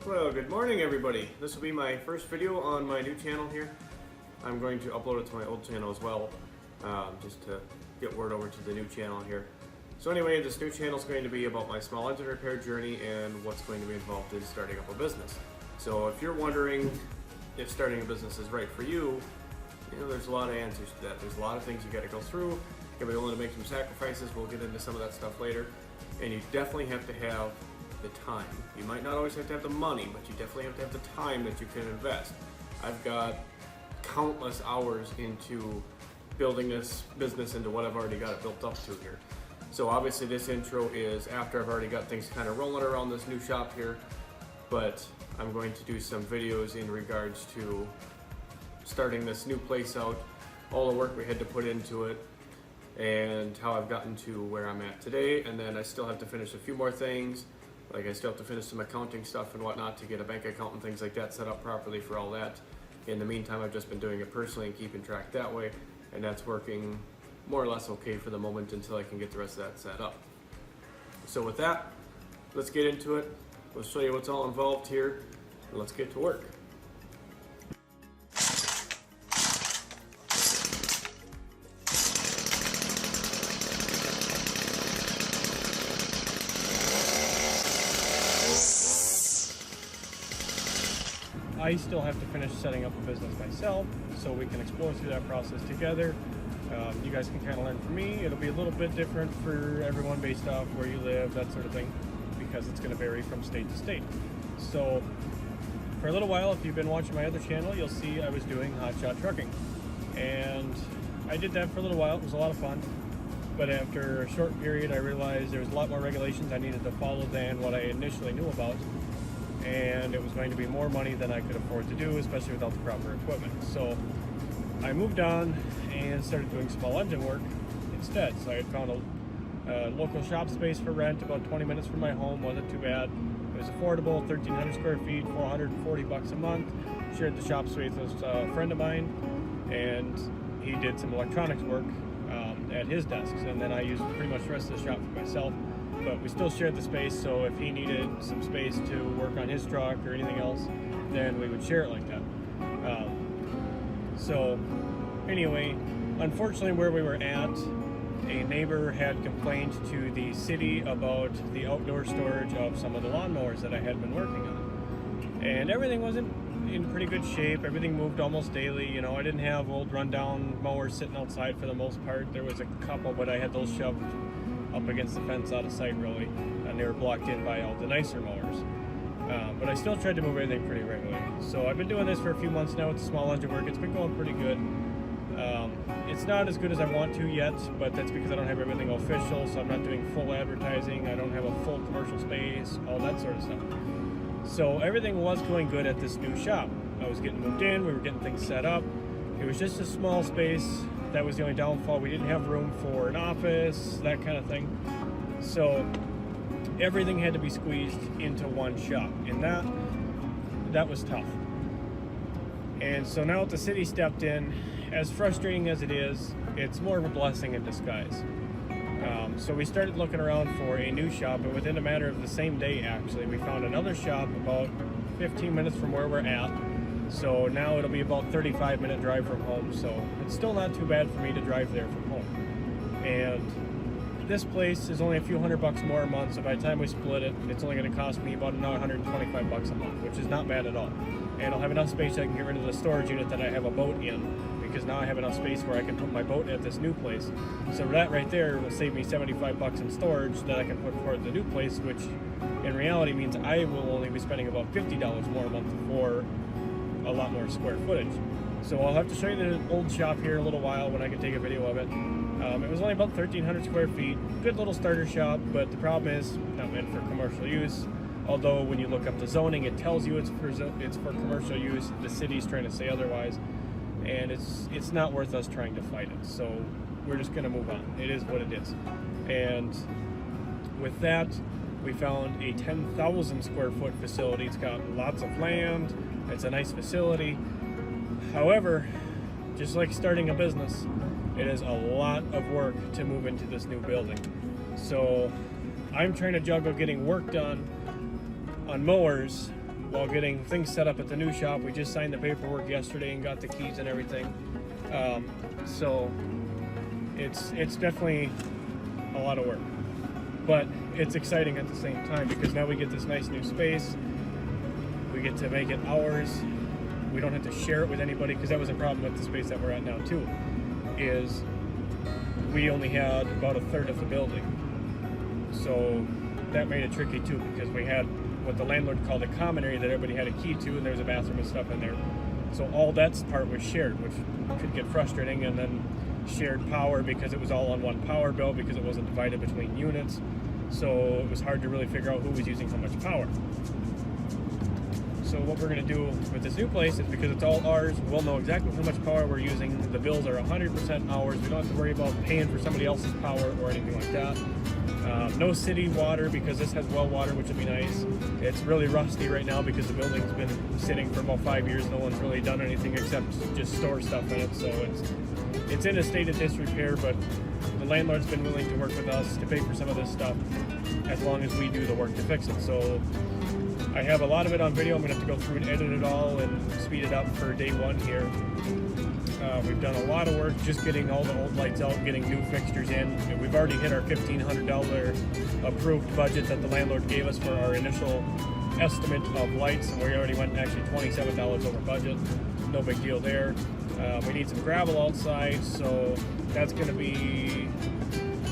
Well, good morning everybody. This will be my first video on my new channel here. I'm going to upload it to my old channel as well, just to get word over to the new channel here. So anyway, this new channel is going to be about my small engine repair journey and what's going to be involved in starting up a business. So if you're wondering if starting a business is right for you, there's a lot of answers to that. There's a lot of things you got to go through. You got to be willing to make some sacrifices. We'll get into some of that stuff later. And you definitely have to have the time. You might not always have to have the money, but you definitely have to have the time that you can invest. I've got countless hours into building this business into what I've already got it built up to here. So obviously this intro is after I've already got things kind of rolling around this new shop here, but I'm going to do some videos in regards to starting this new place out, all the work we had to put into it, and how I've gotten to where I'm at today. And then I still have to finish a few more things. Like I still have to finish some accounting stuff and whatnot to get a bank account and things like that set up properly for all that. In the meantime, I've just been doing it personally and keeping track that way, and that's working more or less okay for the moment until I can get the rest of that set up. So with that, let's get into it. We'll show you what's all involved here, and let's get to work. I still have to finish setting up a business myself, so we can explore through that process together. You guys can kind of learn from me. It'll be a little bit different for everyone based off where you live, that sort of thing, because it's going to vary from state to state. So for a little while, if you've been watching my other channel, you'll see I was doing hotshot trucking. And I did that for a little while. It was a lot of fun. But after a short period, I realized there was a lot more regulations I needed to follow than what I initially knew about. And it was going to be more money than I could afford to do, especially without the proper equipment. So I moved on and started doing small engine work instead. So I had found a local shop space for rent about 20 minutes from my home. Wasn't too bad. It was affordable, 1,300 square feet, $440 a month. Shared the shop space with a friend of mine, and he did some electronics work at his desks, and then I used pretty much the rest of the shop for myself. But we still shared the space, so if he needed some space to work on his truck or anything else, then we would share it like that. So anyway, unfortunately where we were at, a neighbor had complained to the city about the outdoor storage of some of the lawnmowers that I had been working on. And everything was in pretty good shape. Everything moved almost daily. I didn't have old rundown mowers sitting outside for the most part. There was a couple, but I had those shoved up against the fence out of sight really, and they were blocked in by all the nicer mowers. But I still tried to move everything pretty regularly. So I've been doing this for a few months now with the small engine work. It's been going pretty good. It's not as good as I want to yet, but that's because I don't have everything official, so I'm not doing full advertising. I don't have a full commercial space, all that sort of stuff. So everything was going good at this new shop. I was getting moved in, we were getting things set up. It was just a small space. That was the only downfall. We didn't have room for an office, that kind of thing. So everything had to be squeezed into one shop, and that was tough. And so now that the city stepped in, as frustrating as it is, it's more of a blessing in disguise. So we started looking around for a new shop, and within a matter of the same day, actually, we found another shop about 15 minutes from where we're at. So now it'll be about 35-minute drive from home, so it's still not too bad for me to drive there from home. And this place is only a few $100 more a month, so by the time we split it, it's only going to cost me about another $125 a month, which is not bad at all. And I'll have enough space I can get rid of the storage unit that I have a boat in, because now I have enough space where I can put my boat at this new place. So that right there will save me $75 in storage that I can put toward the new place, which in reality means I will only be spending about $50 more a month for a lot more square footage. So I'll have to show you the old shop here in a little while when I can take a video of it. It was only about 1,300 square feet. Good little starter shop, but the problem is not meant for commercial use. Although when you look up the zoning, it tells you it's for commercial use. The city's trying to say otherwise, and it's not worth us trying to fight it. So we're just going to move on. It is what it is. And with that, we found a 10,000 square foot facility. It's got lots of land. It's a nice facility. However, just like starting a business, it is a lot of work to move into this new building. So I'm trying to juggle getting work done on mowers while getting things set up at the new shop. We just signed the paperwork yesterday and got the keys and everything. So it's definitely a lot of work, but it's exciting at the same time because now we get this nice new space. We get to make it ours. We don't have to share it with anybody, because that was a problem with the space that we're at now too, is we only had about a third of the building. So that made it tricky too, because we had what the landlord called a common area that everybody had a key to, and there was a bathroom and stuff in there. So all that part was shared, which could get frustrating, and then shared power because it was all on one power bill because it wasn't divided between units. So it was hard to really figure out who was using how much power. So what we're going to do with this new place is, because it's all ours, we'll know exactly how much power we're using. The bills are 100% ours. We don't have to worry about paying for somebody else's power or anything like that. No city water, because this has well water, which would be nice. It's really rusty right now because the building's been sitting for about 5 years. No one's really done anything except just store stuff in it. So it's in a state of disrepair, but the landlord's been willing to work with us to pay for some of this stuff as long as we do the work to fix it. So I have a lot of it on video. I'm going to have to go through and edit it all and speed it up for day one here. We've done a lot of work just getting all the old lights out, getting new fixtures in. And we've already hit our $1,500 approved budget that the landlord gave us for our initial estimate of lights, and we already went actually $27 over budget. No big deal there. We need some gravel outside, so that's going to be...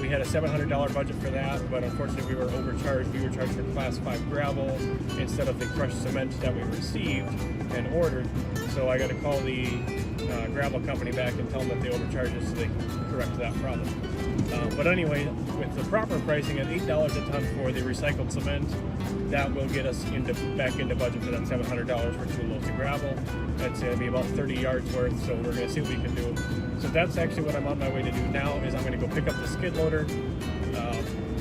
We had a $700 budget for that, but unfortunately we were overcharged. We were charged for class 5 gravel instead of the crushed cement that we received and ordered. So I got to call the gravel company back and tell them that they overcharged us so they can correct that problem. But anyway, with the proper pricing at $8 a ton for the recycled cement, that will get us back into budget for that $700 for 2 loads of gravel. That's going to be about 30 yards worth, so we're going to see what we can do. So that's actually what I'm on my way to do now, is I'm going to go pick up the skid loader,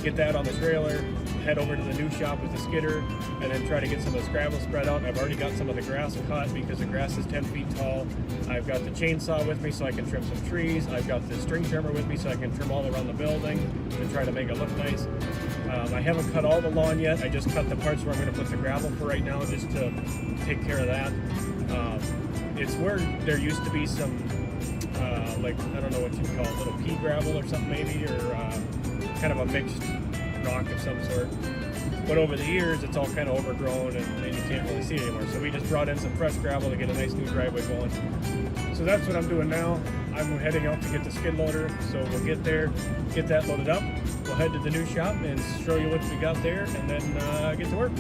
get that on the trailer, head over to the new shop with the skidder, and then try to get some of this gravel spread out. I've already got some of the grass cut because the grass is 10 feet tall. I've got the chainsaw with me so I can trim some trees. I've got the string trimmer with me so I can trim all around the building and try to make it look nice. I haven't cut all the lawn yet. I just cut the parts where I'm going to put the gravel for right now, just to take care of that. It's where there used to be some, like, I don't know what you call it, little pea gravel or something maybe, or kind of a mixed rock of some sort. But over the years, it's all kind of overgrown and you can't really see it anymore. So we just brought in some fresh gravel to get a nice new driveway going. So that's what I'm doing now. I'm heading out to get the skid loader. So we'll get there, get that loaded up. We'll head to the new shop and show you what we got there, and then get to work.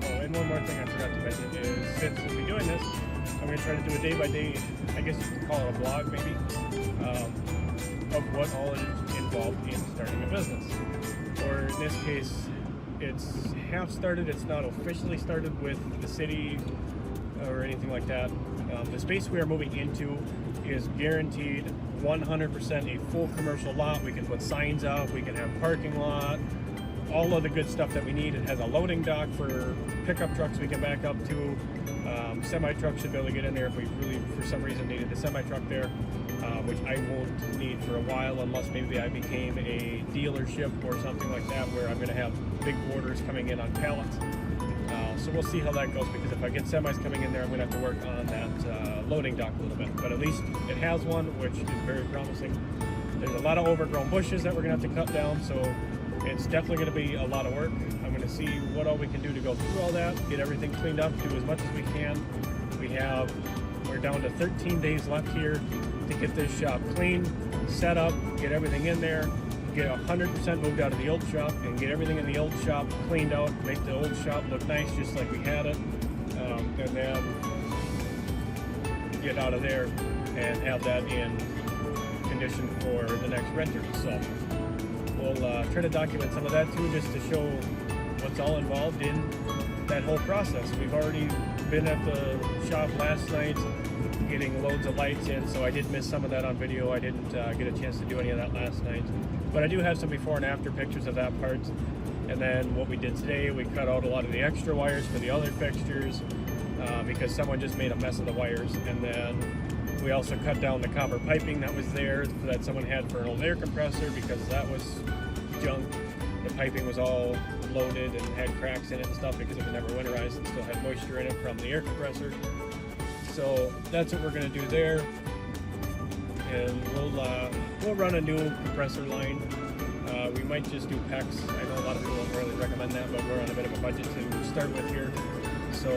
Oh, and one more thing I forgot to mention is, since we'll be doing this, I'm going to try to do a day-by-day, I guess you could call it a vlog maybe, of what all is involved in starting a business. Or in this case, it's half started. It's not officially started with the city or anything like that. The space we are moving into is guaranteed 100% a full commercial lot. We can put signs out, we can have parking lot, all of the good stuff that we need. It has a loading dock for pickup trucks we can back up to. Semi-truck should be able to get in there if we really, for some reason, needed a semi-truck there, which I won't need for a while unless maybe I became a dealership or something like that, where I'm going to have big orders coming in on pallets. So we'll see how that goes, because if I get semis coming in there, I'm going to have to work on that loading dock a little bit. But at least it has one, which is very promising. There's a lot of overgrown bushes that we're going to have to cut down, so it's definitely going to be a lot of work. I'm going to see what all we can do to go through all that, get everything cleaned up, do as much as we can. We're down to 13 days left here to get this shop clean, set up, get everything in there, get 100% moved out of the old shop, and get everything in the old shop cleaned out, make the old shop look nice just like we had it, and then get out of there and have that in condition for the next renter. So we'll try to document some of that too, just to show what's all involved in that whole process. We've already been at the shop last night getting loads of lights in, so I did miss some of that on video. I didn't get a chance to do any of that last night, but I do have some before and after pictures of that part. And then what we did today, we cut out a lot of the extra wires for the other fixtures because someone just made a mess of the wires. And then we also cut down the copper piping that was there that someone had for an old air compressor, because that was junk. The piping was all loaded and had cracks in it and stuff because it was never winterized and still had moisture in it from the air compressor. So that's what we're going to do there, and we'll run a new compressor line. We might just do PEX. I know a lot of people don't really recommend that, but we're on a bit of a budget to start with here. So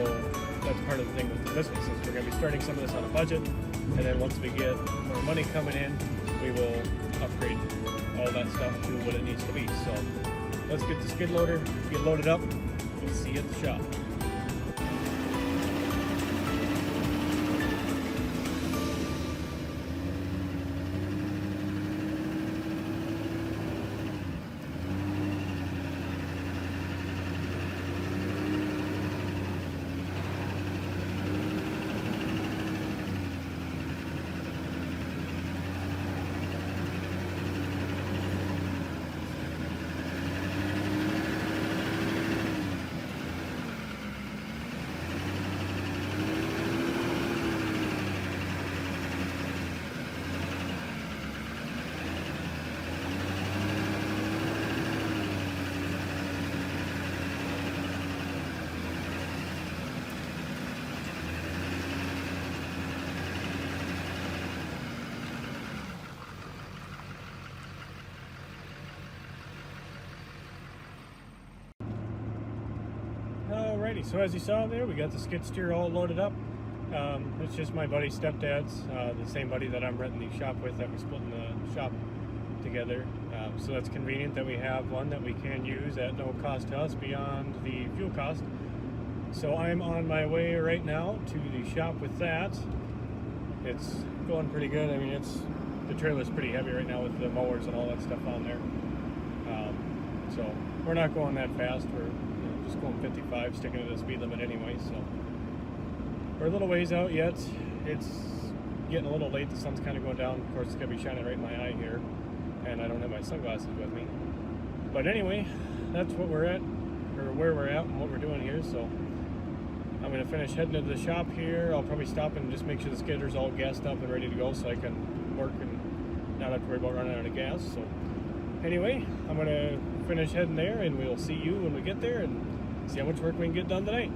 that's part of the thing with this business. We're going to be starting some of this on a budget, and then once we get more money coming in, we will upgrade all that stuff to what it needs to be. So let's get the skid loader, get loaded up. We'll see you at the shop. Alrighty, so as you saw there, we got the skid steer all loaded up. It's just my buddy's stepdad's, the same buddy that I'm renting the shop with, that we're splitting the shop together. So that's convenient that we have one that we can use at no cost to us beyond the fuel cost. So I'm on my way right now to the shop with that. It's going pretty good. I mean, the trailer's pretty heavy right now with the mowers and all that stuff on there. So we're not going that fast. We're just going 55, sticking to the speed limit anyway. So we're a little ways out yet. It's getting a little late. The sun's kind of going down. Of course, it's gonna be shining right in my eye here, and I don't have my sunglasses with me. But anyway, that's what we're at, or where we're at, and what we're doing here. So I'm gonna finish heading to the shop here. I'll probably stop and just make sure the skidder's all gassed up and ready to go, so I can work and not have to worry about running out of gas. So anyway, I'm gonna finish heading there, and we'll see you when we get there and see how much work we can get done tonight.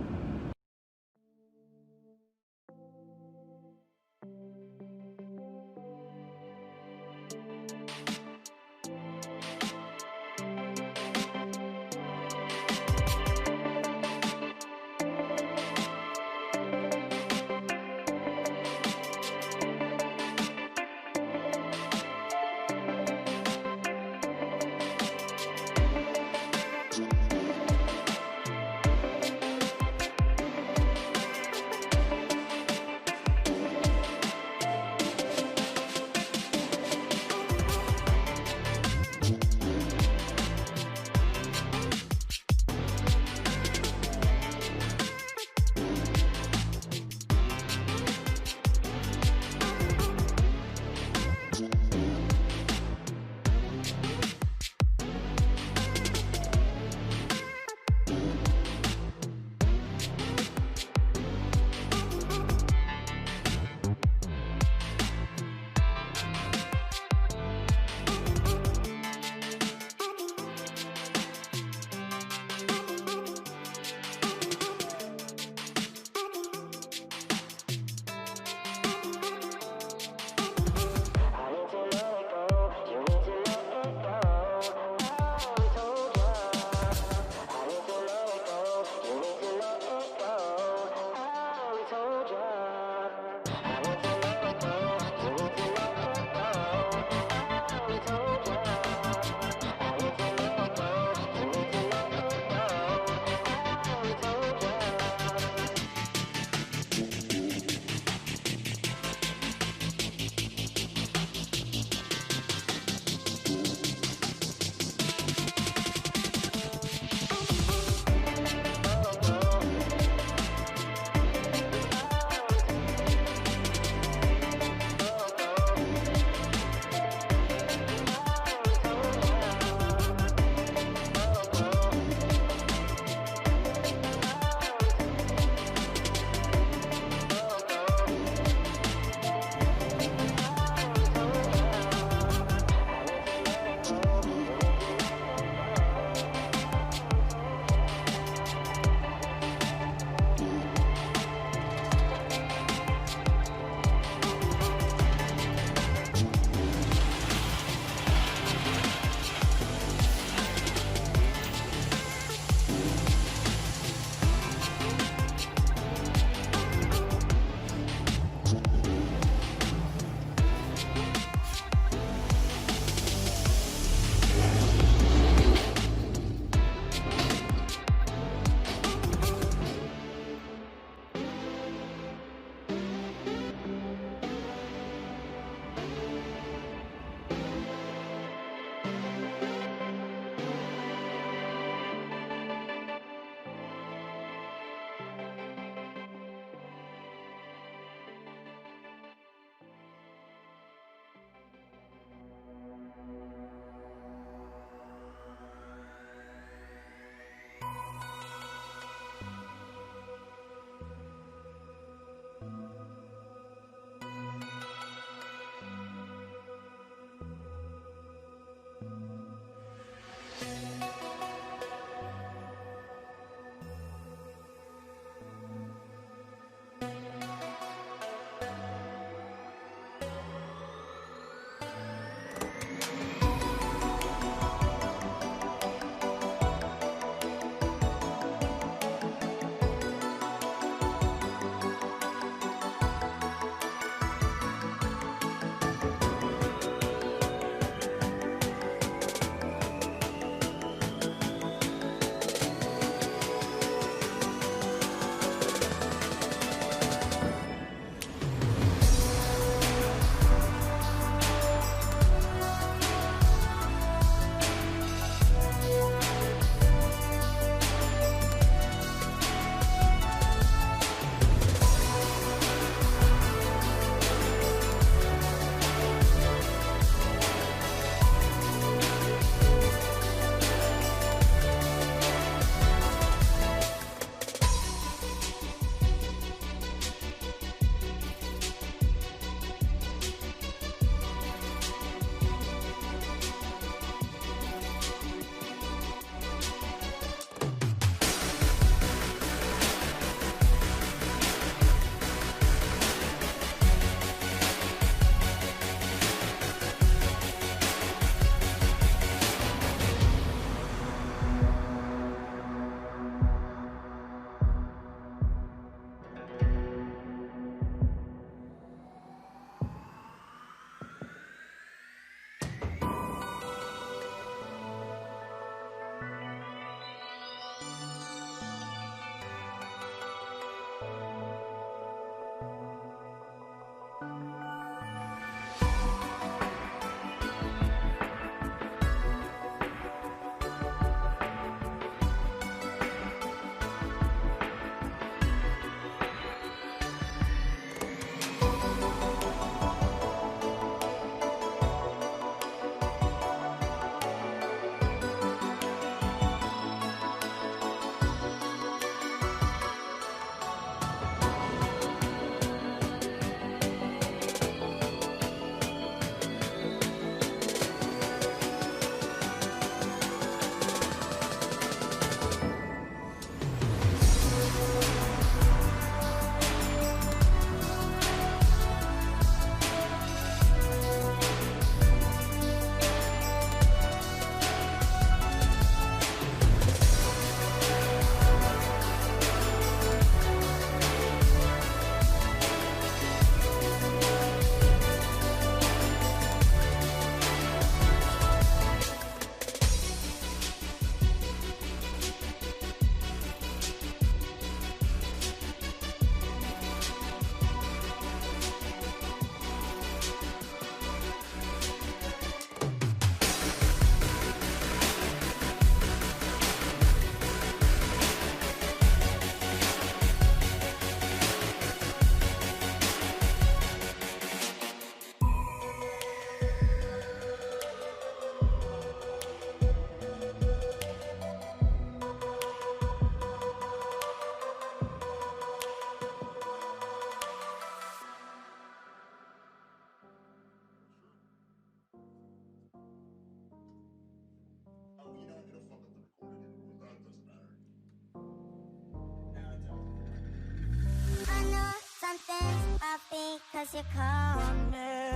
'cause you call me.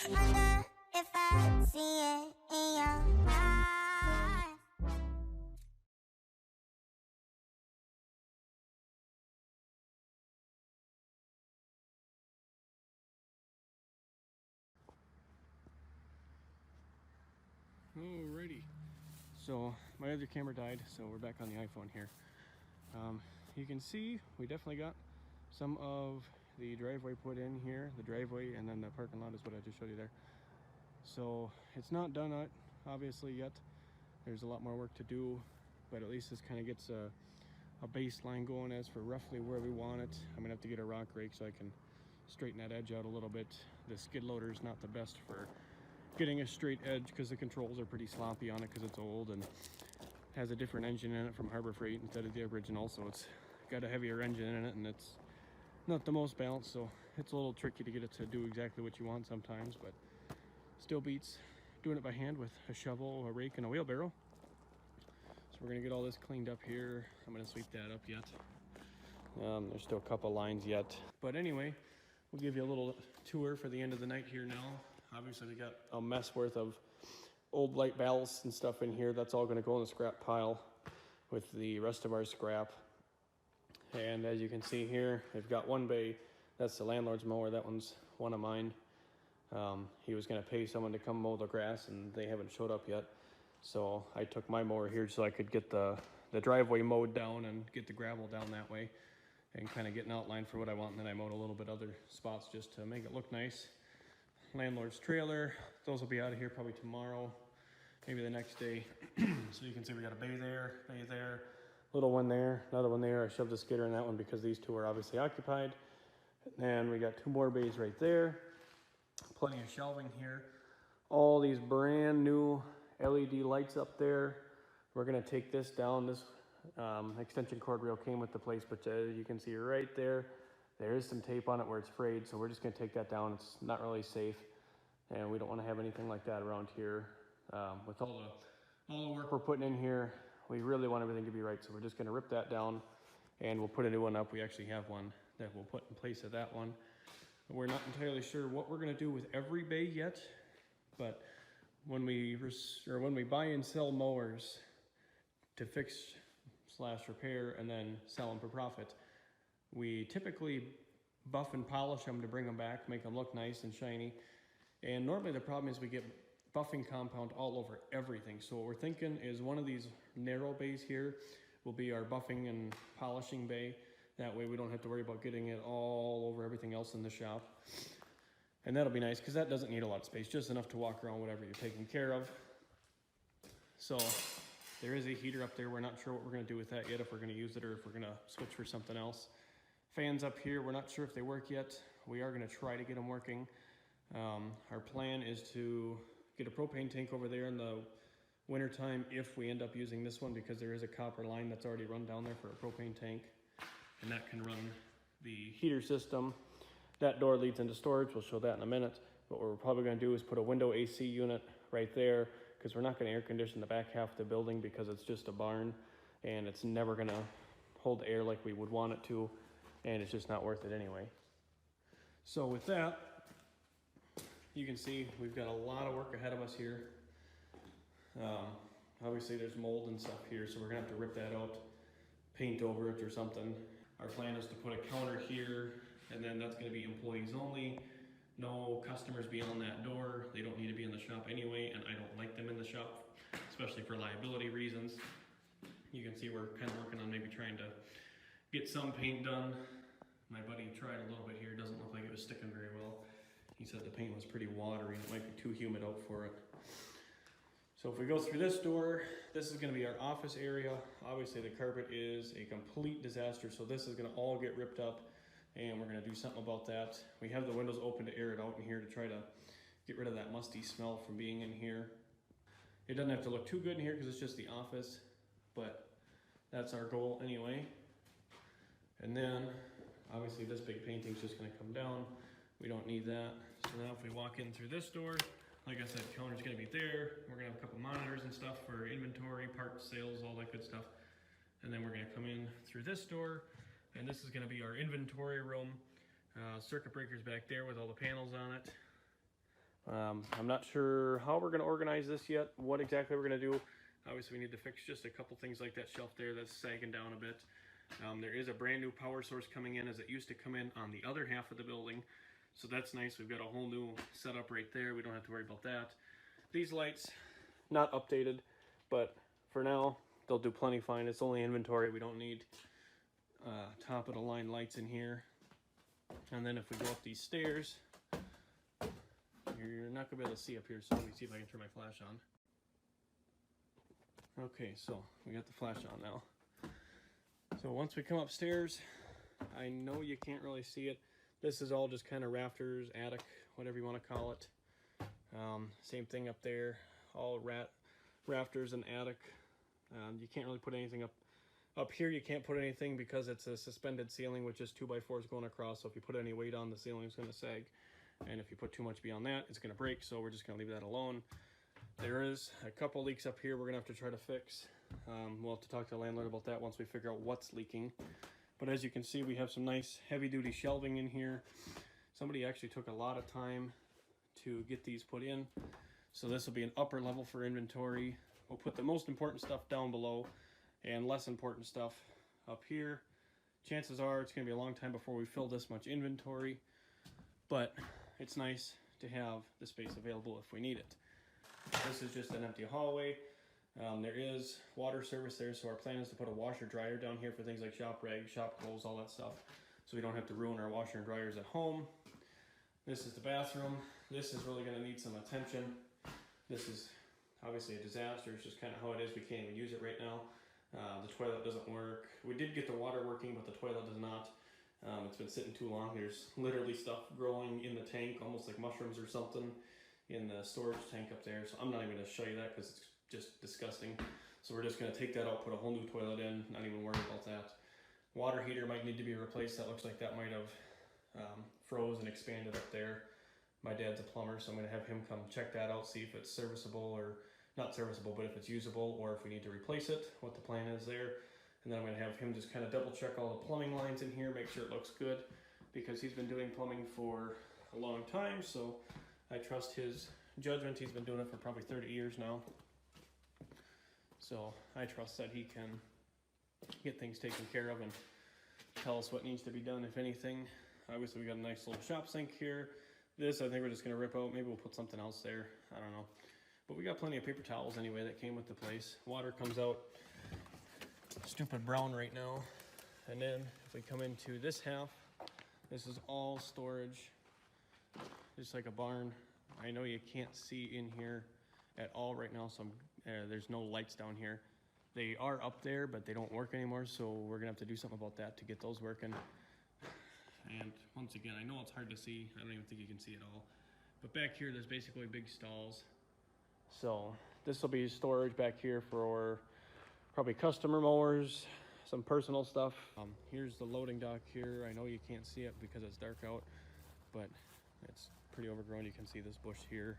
Wonder if I see it in your eyes. Alrighty, so my other camera died, so we're back on the iPhone here. You can see we definitely got some of the driveway put in here, the driveway, and then the parking lot is what I just showed you there. So it's not done obviously yet. There's a lot more work to do, but at least this kind of gets a baseline going as for roughly where we want it. I'm gonna have to get a rock rake so I can straighten that edge out a little bit. The skid loader is not the best for getting a straight edge because the controls are pretty sloppy on it because it's old and has a different engine in it from Harbor Freight instead of the original, so it's got a heavier engine in it and it's not the most balanced, so it's a little tricky to get it to do exactly what you want sometimes, but still beats doing it by hand with a shovel, a rake, and a wheelbarrow. So we're gonna get all this cleaned up here. I'm gonna sweep that up yet. There's still a couple lines yet, but anyway, we'll give you a little tour for the end of the night here now. Obviously we got a mess worth of old light ballasts and stuff in here. That's all gonna go in the scrap pile with the rest of our scrap. And as you can see here, we've got one bay. That's the landlord's mower. That one's one of mine. He was gonna pay someone to come mow the grass and they haven't showed up yet. So I took my mower here so I could get the driveway mowed down and get the gravel down that way and kind of get an outline for what I want. And then I mowed a little bit other spots just to make it look nice. Landlord's trailer, those will be out of here probably tomorrow, maybe the next day. So you can see we got a bay there, little one there, another one there. I shoved a skidder in that one because these two are obviously occupied. And then we got two more bays right there. Plenty of shelving here. All these brand new LED lights up there. We're gonna take this down. This extension cord rail came with the place, but you can see right there, there is some tape on it where it's frayed, so we're just gonna take that down. It's not really safe, and we don't wanna have anything like that around here. With all the work we're putting in here, we really want everything to be right, so we're just gonna rip that down, and we'll put a new one up. We actually have one that we'll put in place of that one. We're not entirely sure what we're gonna do with every bay yet, but when we buy and sell mowers to fix / repair and then sell them for profit, we typically buff and polish them to bring them back, make them look nice and shiny. And normally the problem is we get buffing compound all over everything. So what we're thinking is one of these narrow bays here will be our buffing and polishing bay. That way we don't have to worry about getting it all over everything else in the shop. And that'll be nice because that doesn't need a lot of space, just enough to walk around whatever you're taking care of. So there is a heater up there. We're not sure what we're gonna do with that yet, if we're gonna use it or if we're gonna switch for something else. Fans up here, we're not sure if they work yet. We are gonna try to get them working. Our plan is to get a propane tank over there in the wintertime if we end up using this one, because there is a copper line that's already run down there for a propane tank, and that can run the heater system. That door leads into storage. We'll show that in a minute. But what we're probably gonna do is put a window AC unit right there, because we're not gonna air condition the back half of the building because it's just a barn and it's never gonna hold air like we would want it to, and it's just not worth it anyway. So with that, you can see we've got a lot of work ahead of us here. Obviously there's mold and stuff here, so we're gonna have to rip that out, paint over it or something. Our plan is to put a counter here, and then that's gonna be employees only. No customers beyond that door. They don't need to be in the shop anyway, and I don't like them in the shop, especially for liability reasons. You can see we're kind of working on maybe trying to get some paint done. My buddy tried a little bit here. Doesn't look like it was sticking very well. He said the paint was pretty watery and it might be too humid out for it. So if we go through this door, this is gonna be our office area. Obviously the carpet is a complete disaster, so this is gonna all get ripped up and we're gonna do something about that. We have the windows open to air it out in here to try to get rid of that musty smell from being in here. It doesn't have to look too good in here because it's just the office, but that's our goal anyway. And then obviously this big painting's just gonna come down. We don't need that. So now if we walk in through this door, like I said, counter's gonna be there. We're gonna have a couple monitors and stuff for inventory, parts, sales, all that good stuff. And then we're gonna come in through this door, and this is gonna be our inventory room. Circuit breakers back there with all the panels on it. I'm not sure how we're going to organize this yet, what exactly we're going to do. Obviously we need to fix just a couple things like that shelf there that's sagging down a bit. There is a brand new power source coming in, as it used to come in on the other half of the building. So that's nice. We've got a whole new setup right there. We don't have to worry about that. These lights, not updated, but for now, they'll do plenty fine. It's only inventory. We don't need top of the line lights in here. And then if we go up these stairs, you're not gonna be able to see up here, so let me see if I can turn my flash on. Okay, so we got the flash on now. So once we come upstairs, I know you can't really see it. This is all just kind of rafters, attic, whatever you want to call it. Same thing up there, all rafters and attic. You can't really put anything up here. You can't put anything because it's a suspended ceiling with just 2x4s going across. So if you put any weight on, the ceiling is going to sag. And if you put too much beyond that, it's going to break. So we're just going to leave that alone. There is a couple leaks up here we're going to have to try to fix. We'll have to talk to the landlord about that once we figure out what's leaking. But as you can see, we have some nice heavy-duty shelving in here. Somebody actually took a lot of time to get these put in. So this will be an upper level for inventory. We'll put the most important stuff down below and less important stuff up here. Chances are it's going to be a long time before we fill this much inventory, but it's nice to have the space available if we need it. This is just an empty hallway. There is water service there, so our plan is to put a washer dryer down here for things like shop rags, shop clothes, all that stuff, so we don't have to ruin our washer and dryers at home. This is the bathroom. This is really going to need some attention. This is obviously a disaster. It's just kind of how it is. We can't even use it right now. The toilet doesn't work. We did get the water working, but the toilet does not. It's been sitting too long. There's literally stuff growing in the tank, almost like mushrooms or something, in the storage tank up there. So I'm not even going to show you that because it's just disgusting. So we're just going to take that out, put a whole new toilet in, not even worry about that. Water heater might need to be replaced. That looks like that might have froze and expanded up there. My dad's a plumber, so I'm going to have him come check that out, see if it's serviceable, or not serviceable, but if it's usable, or if we need to replace it, what the plan is there. And then I'm going to have him just kind of double check all the plumbing lines in here, make sure it looks good, because he's been doing plumbing for a long time, so I trust his judgment. He's been doing it for probably 30 years now. So I trust that he can get things taken care of and tell us what needs to be done, if anything. Obviously we got a nice little shop sink here. This I think we're just going to rip out. Maybe we'll put something else there. I don't know. But we got plenty of paper towels anyway that came with the place. Water comes out stupid brown right now. And then if we come into this half, this is all storage, just like a barn. I know you can't see in here at all right now, so there's no lights down here. They are up there, but they don't work anymore, so we're gonna have to do something about that to get those working. And once again, I know it's hard to see. I don't even think you can see it all. But back here, there's basically big stalls. So this will be storage back here for probably customer mowers, some personal stuff. Here's the loading dock here. I know you can't see it because it's dark out, but it's pretty overgrown. You can see this bush here.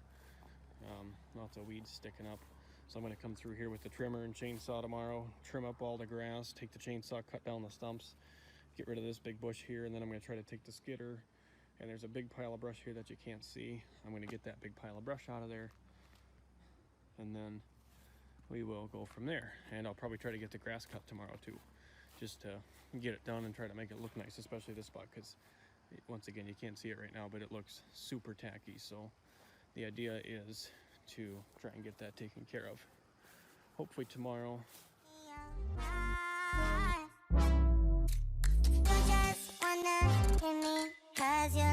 Lots of weeds sticking up. So I'm going to come through here with the trimmer and chainsaw tomorrow, trim up all the grass, take the chainsaw, cut down the stumps, get rid of this big bush here, and then I'm going to try to take the skidder. And there's a big pile of brush here that you can't see. I'm going to get that big pile of brush out of there, and then we will go from there. And I'll probably try to get the grass cut tomorrow too, just to get it done and try to make it look nice, especially this spot, because once again, you can't see it right now, but it looks super tacky. So the idea is to try and get that taken care of. Hopefully tomorrow. You just wanna hear me 'cause you're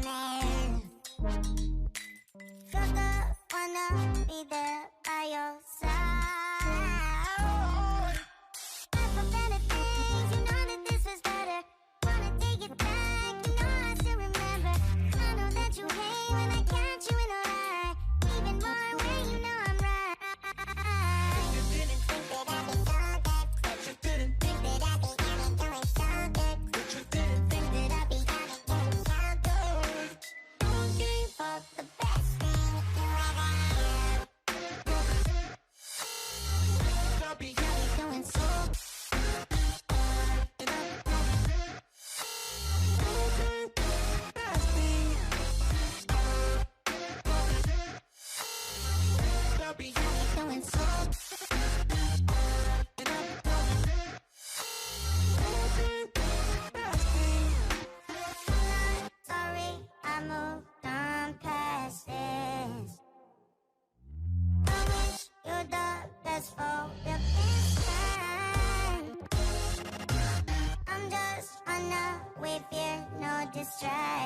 lonely. You're the wanna be there by your side. Not for better things, you know that this was better. Wanna take it back, you know I still remember. I know that you hate when I catch you in a lie. Even more when you know I'm right. You didn't think that I'd be so good, but you didn't think that I'd be doing so good, but you didn't think that I'd be getting so good.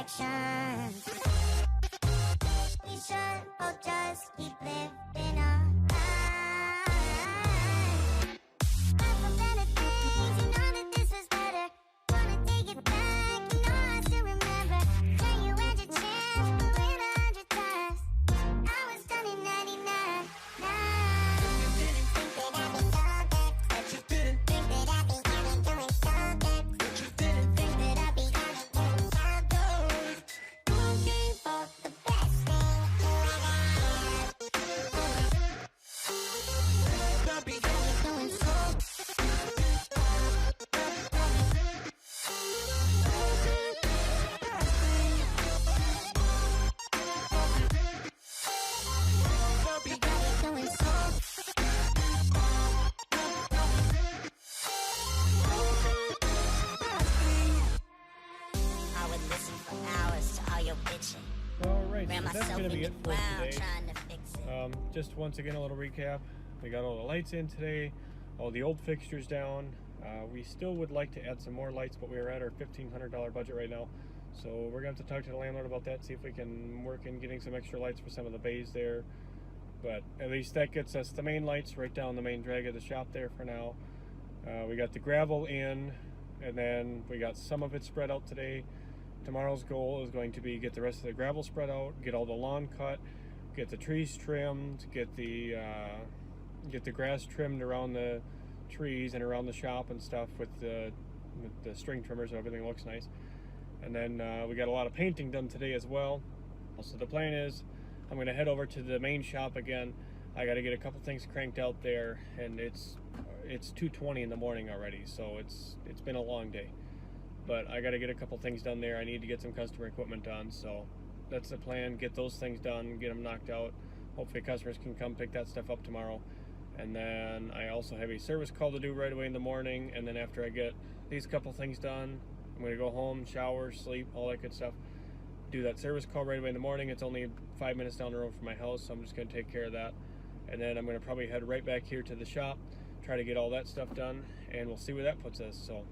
directions. We should both just keep living our lives. Up for better things, you know that this is better. Wanna take it back, you know I still remember. Yeah, you had your chance, blew it 100 times. I was done in 99. You didn't think that I'd be so good, but you didn't think that I'd be doing so good. But you didn't think that I'd be doing so good. You gave up the best thing you ever had. I'll be doing so. Doing so. I would listen for hours to all your bitching. Alright, Ran so that's myself going to be in it the for ground today. trying to fix it. Just once again, a little recap. We got all the lights in today, all the old fixtures down. We still would like to add some more lights, but we're at our $1,500 budget right now. So we're going to have to talk to the landlord about that, see if we can work in getting some extra lights for some of the bays there. But at least that gets us the main lights right down the main drag of the shop there for now. We got the gravel in, and then we got some of it spread out today. Tomorrow's goal is going to be get the rest of the gravel spread out, get all the lawn cut, get the trees trimmed, get the grass trimmed around the trees and around the shop and stuff with the string trimmers, so everything looks nice. And then we got a lot of painting done today as well. So the plan is I'm going to head over to the main shop again. I got to get a couple things cranked out there, and it's 2:20 in the morning already, so it's been a long day. But I got to get a couple things done there. I need to get some customer equipment done, so that's the plan. Get those things done, get them knocked out. Hopefully customers can come pick that stuff up tomorrow. And then I also have a service call to do right away in the morning, and then after I get these couple things done, I'm going to go home, shower, sleep, all that good stuff. Do that service call right away in the morning. It's only 5 minutes down the road from my house, so I'm just going to take care of that. And then I'm going to probably head right back here to the shop, try to get all that stuff done, and we'll see where that puts us. So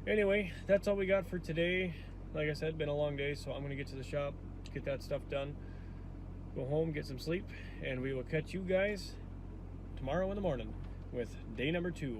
anyway, that's all we got for today. Like I said, been a long day, so I'm going to get to the shop, get that stuff done, go home, get some sleep, and we will catch you guys tomorrow in the morning with day number 2.